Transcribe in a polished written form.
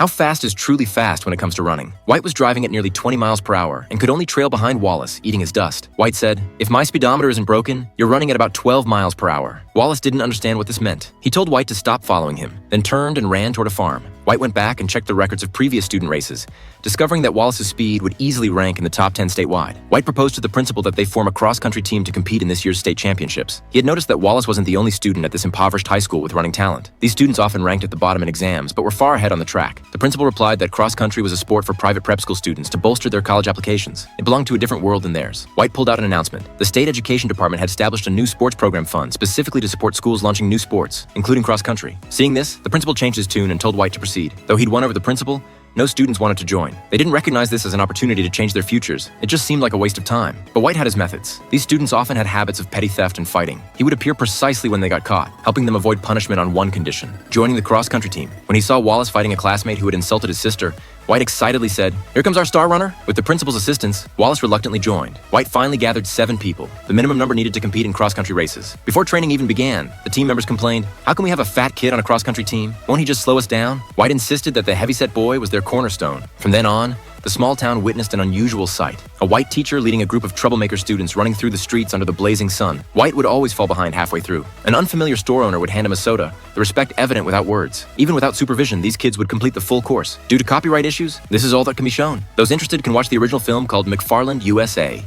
How fast is truly fast when it comes to running? White was driving at nearly 20 miles per hour and could only trail behind Wallace, eating his dust. White said, "If my speedometer isn't broken, you're running at about 12 miles per hour." Wallace didn't understand what this meant. He told White to stop following him, then turned and ran toward a farm. White went back and checked the records of previous student races, discovering that Wallace's speed would easily rank in the top 10 statewide. White proposed to the principal that they form a cross-country team to compete in this year's state championships. He had noticed that Wallace wasn't the only student at this impoverished high school with running talent. These students often ranked at the bottom in exams, but were far ahead on the track. The principal replied that cross-country was a sport for private prep school students to bolster their college applications. It belonged to a different world than theirs. White pulled out an announcement. The state education department had established a new sports program fund specifically to support schools launching new sports, including cross-country. Seeing this, the principal changed his tune and told White to proceed. Though he'd won over the principal, no students wanted to join. They didn't recognize this as an opportunity to change their futures. It just seemed like a waste of time. But White had his methods. These students often had habits of petty theft and fighting. He would appear precisely when they got caught, helping them avoid punishment on one condition: joining the cross-country team. When he saw Wallace fighting a classmate who had insulted his sister, White excitedly said, "Here comes our star runner." With the principal's assistance, Wallace reluctantly joined. White finally gathered 7 people, the minimum number needed to compete in cross-country races. Before training even began, the team members complained, "How can we have a fat kid on a cross-country team? Won't he just slow us down?" White insisted that the heavyset boy was their cornerstone. From then on, the small town witnessed an unusual sight: a white teacher leading a group of troublemaker students running through the streets under the blazing sun. White would always fall behind halfway through. An unfamiliar store owner would hand him a soda, the respect evident without words. Even without supervision, these kids would complete the full course. Due to copyright issues, this is all that can be shown. Those interested can watch the original film called McFarland USA.